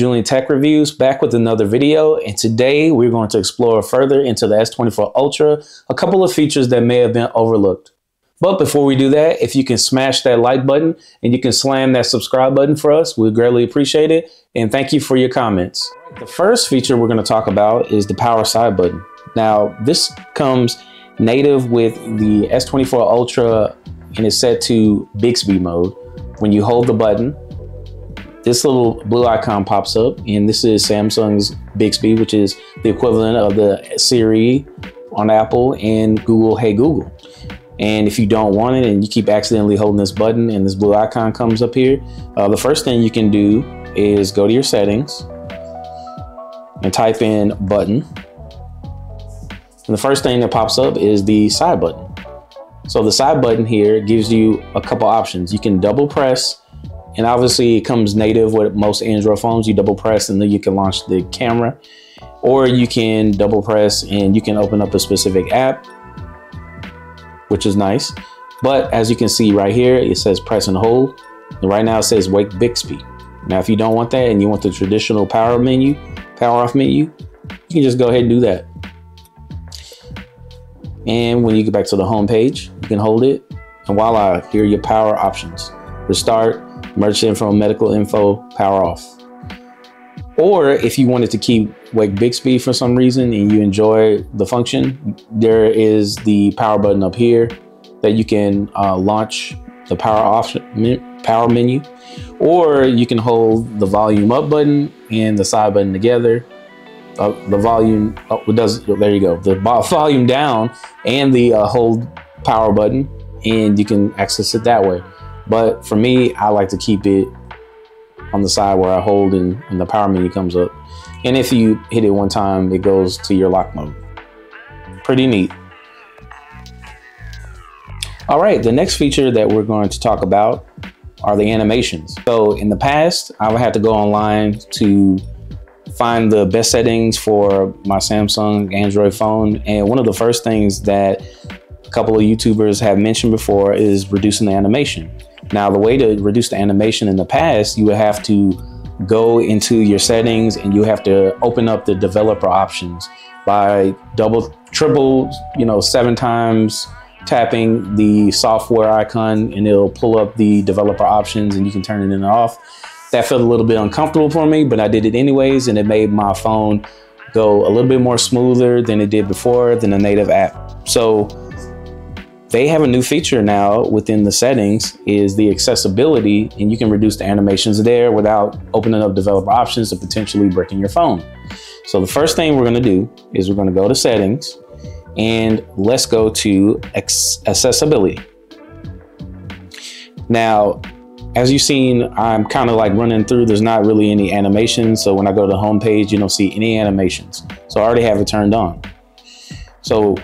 Julian Tech Reviews, back with another video, and today we're going to explore further into the S24 Ultra, a couple of features that may have been overlooked. But before we do that, if you can smash that like button and you can slam that subscribe button for us, we'd greatly appreciate it, and thank you for your comments. The first feature we're going to talk about is the power side button. Now, this comes native with the S24 Ultra and is set to Bixby mode. When you hold the button, this little blue icon pops up, and this is Samsung's Bixby, which is the equivalent of the Siri on Apple and Google Hey Google. And if you don't want it and you keep accidentally holding this button and this blue icon comes up here, the first thing you can do is go to your settings and type in button. And the first thing that pops up is the side button. So the side button here gives you a couple options. You can double press, and obviously it comes native with most Android phones. You double press and then you can launch the camera, or you can double press and you can open up a specific app, which is nice. But as you can see right here, it says press and hold. And right now it says wake Bixby. Now, if you don't want that and you want the traditional power off menu, you can just go ahead and do that. And when you get back to the home page, you can hold it, and voila, here are your power options. Restart, emergency info, medical info, power off. Or if you wanted to keep wake Bixby for some reason and you enjoy the function, there is the power button up here that you can launch the power menu, or you can hold the volume up button and the side button together. The volume there you go, the volume down and the hold power button, and you can access it that way. But for me, I like to keep it on the side where I hold and the power menu comes up, and if you hit it one time, it goes to your lock mode. Pretty neat. All right, the next feature that we're going to talk about are the animations. So in the past, I would have to go online to find the best settings for my Samsung Android phone, and one of the first things that a couple of YouTubers have mentioned before is reducing the animation. Now, the way to reduce the animation in the past, you would have to go into your settings and you have to open up the developer options by triple, 7 times tapping the software icon, and it'll pull up the developer options and you can turn it in and off. That felt a little bit uncomfortable for me, but I did it anyways, and it made my phone go a little bit more smoother than it did before than a native app. So they have a new feature now within the settings, is the accessibility, and you can reduce the animations there without opening up developer options and potentially breaking your phone. So the first thing we're going to do is we're going to go to settings, and let's go to accessibility. Now, as you've seen, I'm kind of like running through, there's not really any animations. So when I go to the home page, you don't see any animations. So I already have it turned on. So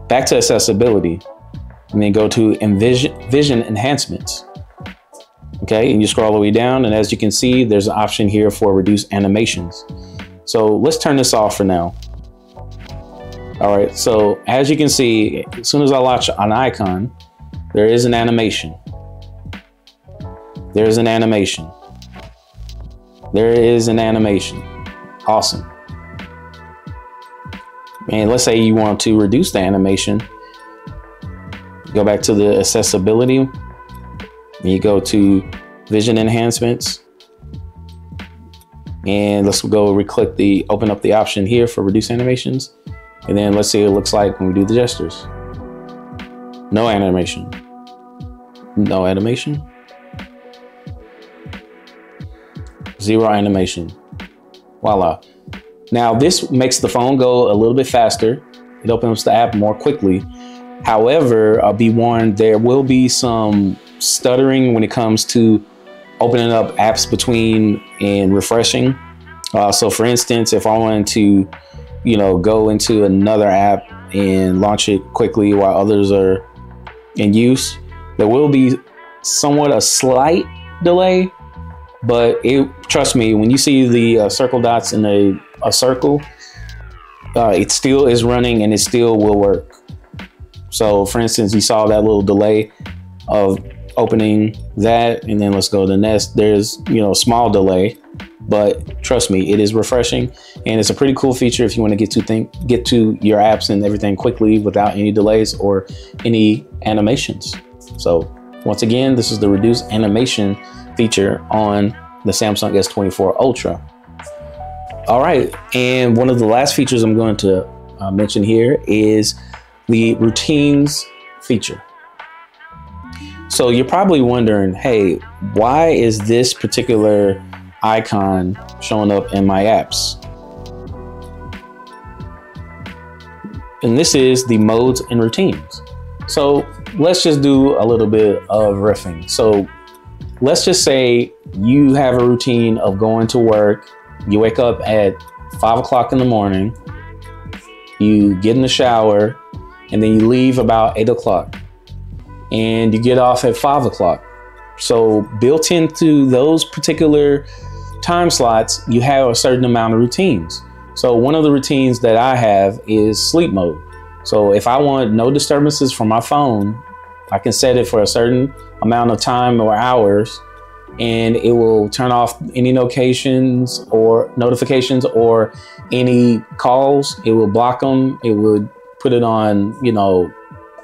back to accessibility, and then go to vision enhancements. Okay, and you scroll all the way down, and as you can see, there's an option here for reduce animations. So let's turn this off for now. All right, so as you can see, as soon as I launch an icon, there is an animation. There's an animation. There is an animation. Awesome. And let's say you want to reduce the animation. Go back to the accessibility, and you go to vision enhancements, and let's go open up the option here for reduce animations, and then let's see what it looks like when we do the gestures. No animation. No animation. Zero animation. Voila. Now this makes the phone go a little bit faster. It opens the app more quickly. However, be warned, there will be some stuttering when it comes to opening up apps between and refreshing. So for instance, if I wanted to, go into another app and launch it quickly while others are in use, there will be somewhat a slight delay. But trust me, when you see the circle dots in a circle, it still is running and it still will work. So for instance, you saw that little delay of opening that, and then let's go to the next. There's, a small delay, but trust me, it is refreshing, and it's a pretty cool feature if you want to get to your apps and everything quickly without any delays or any animations. So once again, this is the reduced animation feature on the Samsung S24 Ultra. All right, and one of the last features I'm going to mention here is the routines feature. So you're probably wondering, hey, why is this particular icon showing up in my apps? And this is the modes and routines. So let's just do a little bit of riffing. So let's just say you have a routine of going to work. You wake up at 5 o'clock in the morning, you get in the shower, and then you leave about 8 o'clock, and you get off at 5 o'clock. So built into those particular time slots, you have a certain amount of routines. So one of the routines that I have is sleep mode. So if I want no disturbances from my phone, I can set it for a certain amount of time or hours, and it will turn off any notifications or any calls. It will block them. It would put it on,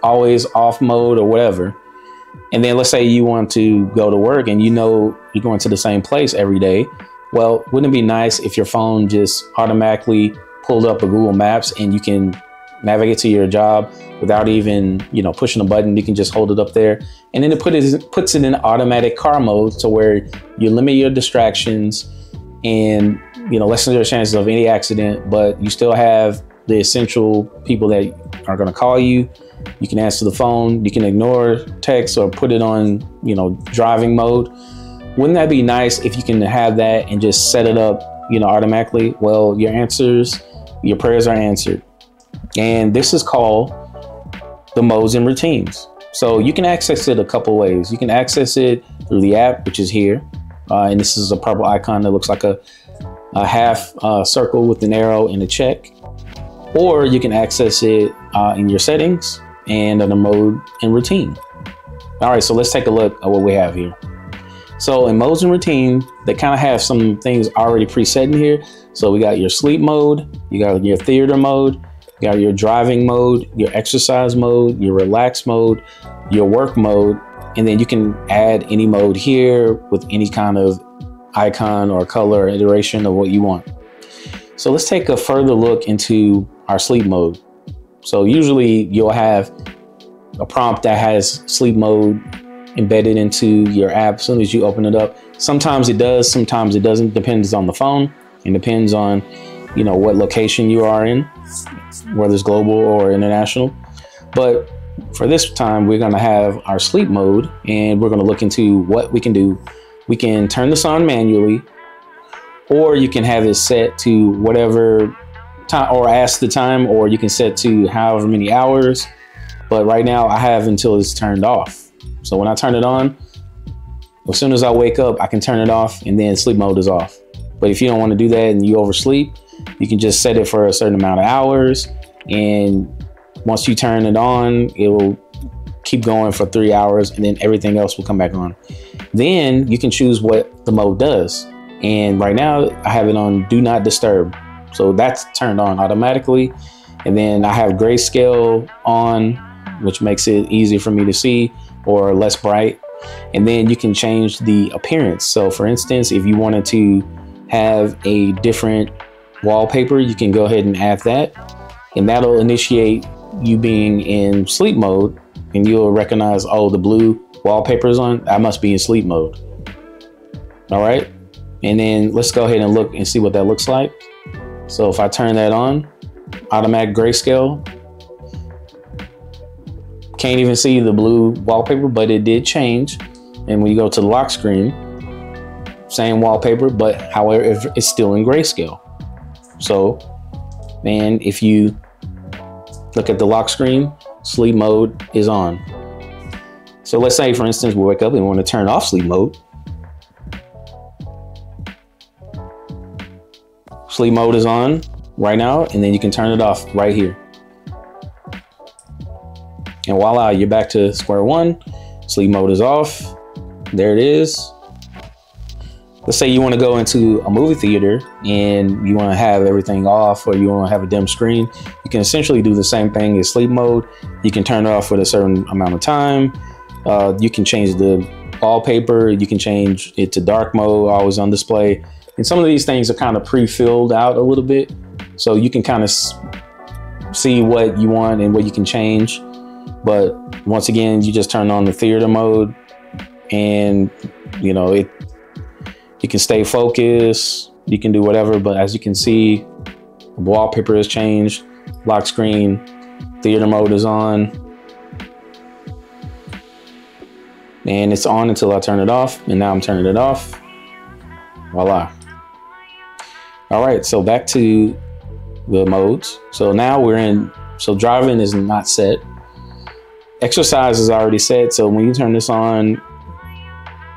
always off mode or whatever. And then let's say you want to go to work and you're going to the same place every day. Well, wouldn't it be nice if your phone just automatically pulled up a Google Maps and you can navigate to your job without even, pushing a button? You can just hold it up there, and then it puts it in automatic car mode, to where you limit your distractions and, lessen your chances of any accident, but you still have the essential people that are going to call you. You can answer the phone, you can ignore text or put it on, driving mode. Wouldn't that be nice if you can have that and just set it up, automatically? Well, your prayers are answered. And this is called the modes and routines. So you can access it a couple ways. You can access it through the app, which is here. And this is a purple icon that looks like a half circle with an arrow and a check. Or you can access it in your settings and under mode and routine. All right, so let's take a look at what we have here. So in modes and routine, they kind of have some things already preset in here. So we got your sleep mode, you got your theater mode, you got your driving mode, your exercise mode, your relax mode, your work mode, and then you can add any mode here with any kind of icon or color iteration of what you want. So let's take a further look into our sleep mode. So usually you'll have a prompt that has sleep mode embedded into your app as soon as you open it up. Sometimes it does, sometimes it doesn't. Depends on the phone and depends on, what location you are in, whether it's global or international. But for this time, we're going to have our sleep mode, and we're going to look into what we can do. We can turn this on manually, or you can have it set to whatever time, or ask the time, or you can set to however many hours. But right now I have until it's turned off. So when I turn it on, as soon as I wake up, I can turn it off, and then sleep mode is off. But if you don't want to do that and you oversleep, you can just set it for a certain amount of hours. And once you turn it on, it will keep going for 3 hours, and then everything else will come back on. Then you can choose what the mode does. And right now I have it on do not disturb. So that's turned on automatically. And then I have grayscale on, which makes it easier for me to see, or less bright. And then you can change the appearance. So for instance, if you wanted to have a different wallpaper, you can go ahead and add that, and that'll initiate you being in sleep mode, and you'll recognize, oh, the blue wallpaper is on, I must be in sleep mode. All right. And then let's go ahead and look and see what that looks like. So if I turn that on, automatic grayscale, can't even see the blue wallpaper, but it did change. And when you go to the lock screen, same wallpaper, but however, it's still in grayscale. So, and if you look at the lock screen, sleep mode is on. So let's say, for instance, we wake up and we want to turn off sleep mode. Sleep mode is on right now, and then you can turn it off right here. And voila, you're back to square one. Sleep mode is off. There it is. let's say you want to go into a movie theater and you want to have everything off, or you want to have a dim screen, you can essentially do the same thing as sleep mode. You can turn it off for a certain amount of time. You can change the wallpaper. You can change it to dark mode, always on display. And some of these things are kind of pre-filled out a little bit, so you can kind of see what you want and what you can change. But once again, you just turn on the theater mode, and you know, you can stay focused, you can do whatever. But as you can see, the wallpaper has changed, lock screen, theater mode is on, and it's on until I turn it off. And now I'm turning it off. Voila. All right, so back to the modes. So now we're in, so driving is not set. Exercise is already set. So when you turn this on,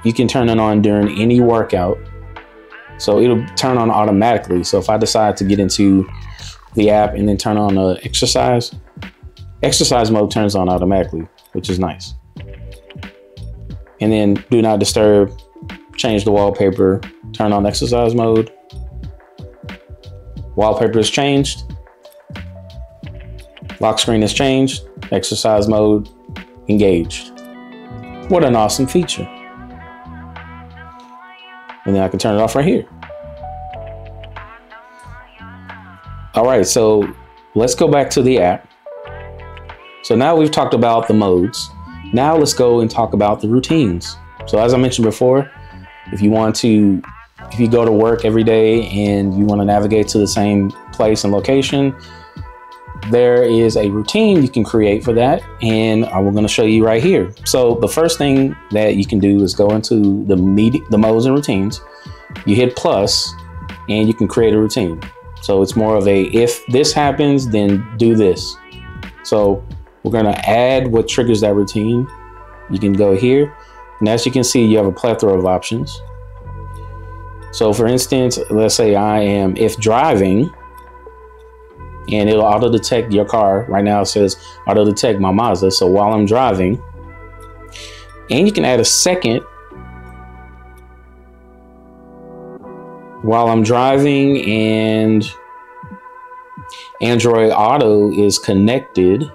you can turn it on during any workout. So it'll turn on automatically. So if I decide to get into the app and then turn on exercise mode turns on automatically, which is nice. And then do not disturb, change the wallpaper, turn on exercise mode. Wallpaper is changed. Lock screen is changed. Exercise mode engaged. What an awesome feature. And then I can turn it off right here. All right, so let's go back to the app. So now we've talked about the modes. Now let's go and talk about the routines. So as I mentioned before, if you go to work every day and you want to navigate to the same place and location, there is a routine you can create for that, and I'm going to show you right here. So the first thing that you can do is go into the modes and routines. You hit plus, and you can create a routine. So it's more of a, if this happens, then do this. So we're going to add what triggers that routine. You can go here, and as you can see, you have a plethora of options. So for instance, let's say I am if driving, and it'll auto detect your car. Right now it says auto detect my Mazda. So while I'm driving, and you can add a second, while I'm driving and Android Auto is connected,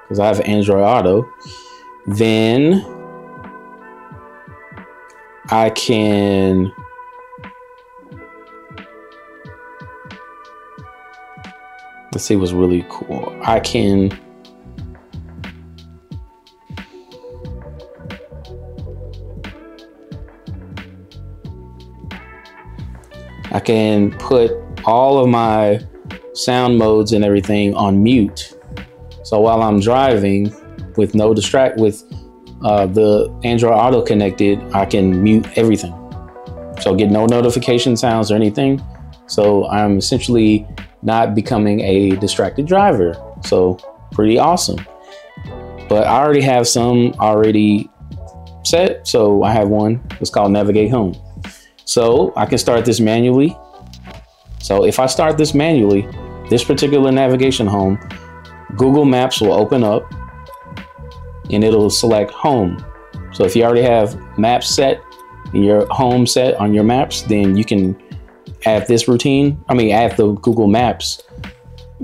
because I have Android Auto, then I can let's see what's really cool. I can put all of my sound modes and everything on mute. So while I'm driving with no the Android Auto connected, I can mute everything. So get no notification sounds or anything. So I'm essentially not becoming a distracted driver. So pretty awesome. But I already have some already set. So I have one, it's called Navigate Home. So I can start this manually. So if I start this manually, this particular navigation home, Google Maps will open up and it'll select home. So if you already have maps set and your home set on your maps, then you can add this routine, add the Google Maps,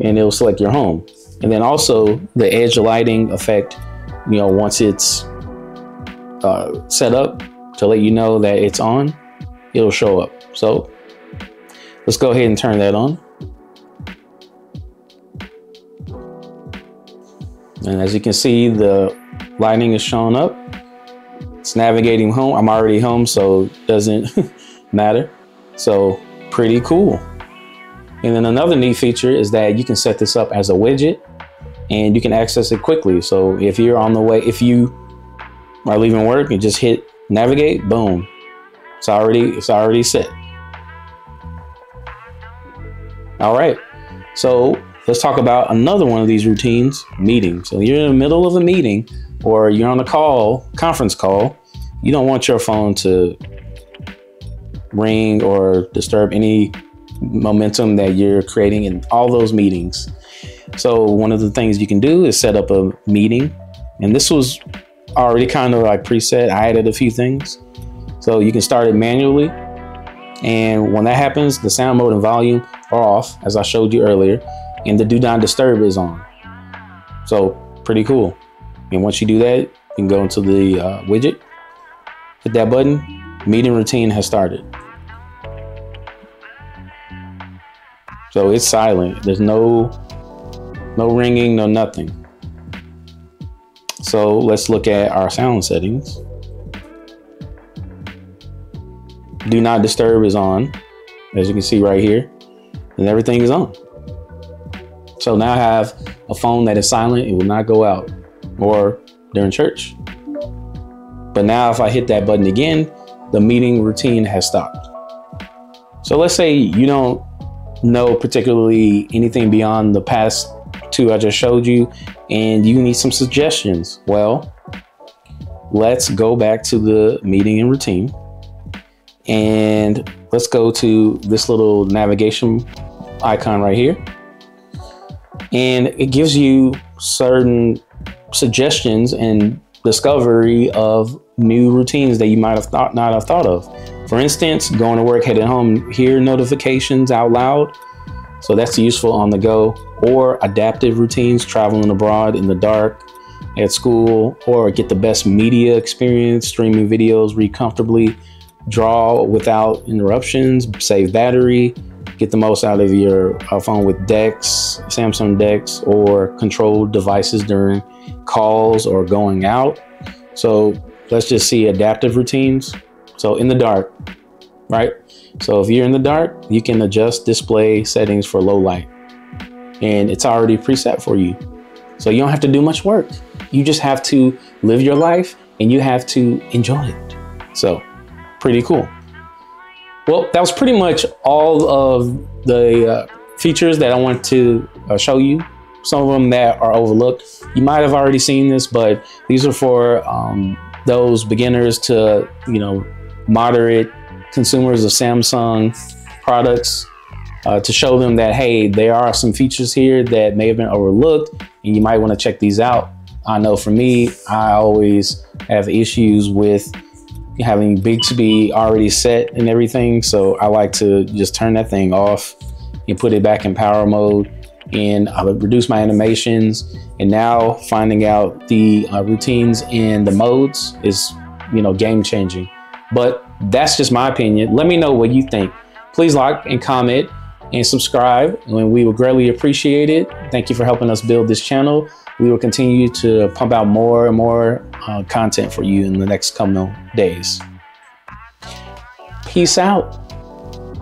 and it'll select your home. And then also the edge lighting effect, once it's set up to let you know that it's on, it'll show up. So let's go ahead and turn that on. And as you can see, the lighting is showing up. It's navigating home. I'm already home, so it doesn't matter. So pretty cool. And then another neat feature is that you can set this up as a widget and you can access it quickly. So if you're on the way, if you are leaving work, you just hit navigate, boom. It's already set. All right. So let's talk about another one of these routines, meeting. So you're in the middle of a meeting or you're on a conference call. You don't want your phone to ring or disturb any momentum that you're creating in all those meetings. So one of the things you can do is set up a meeting. And this was already kind of like preset. I added a few things. So you can start it manually. And when that happens, the sound mode and volume are off, as I showed you earlier, and the do not disturb is on. So pretty cool. And once you do that, you can go into the widget, hit that button, meeting routine has started. So it's silent. There's no ringing, no nothing. So let's look at our sound settings. Do not disturb is on, as you can see right here, and everything is on. So now I have a phone that is silent. It will not go out or during church. But now if I hit that button again, the meeting routine has stopped. So let's say you don't know particularly anything beyond the past two I just showed you, and you need some suggestions. Well, let's go back to the meeting and routine. And let's go to this little navigation icon right here. And it gives you certain suggestions and discovery of new routines that you might have not have thought of. For instance, going to work, heading home, hear notifications out loud. So that's useful on the go. Or adaptive routines, traveling abroad in the dark, at school, or get the best media experience, streaming videos, read comfortably, draw without interruptions, save battery, get the most out of your phone with DeX, Samsung DeX, or controlled devices during calls or going out. So let's just see adaptive routines. So in the dark, right? So if you're in the dark, you can adjust display settings for low light, and it's already preset for you. So you don't have to do much work. You just have to live your life and you have to enjoy it. So pretty cool. Well, that was pretty much all of the features that I want to show you. Some of them that are overlooked. You might have already seen this, but these are for those beginners to, moderate consumers of Samsung products, to show them that, hey, there are some features here that may have been overlooked and you might want to check these out. I know for me, I always have issues with having Bixby already set and everything. So I like to just turn that thing off and put it back in power mode, and I would reduce my animations. And now finding out the routines and the modes is, game changing. But that's just my opinion. Let me know what you think. Please like and comment and subscribe, and we would greatly appreciate it. Thank you for helping us build this channel. We will continue to pump out more and more content for you in the next coming days. Peace out.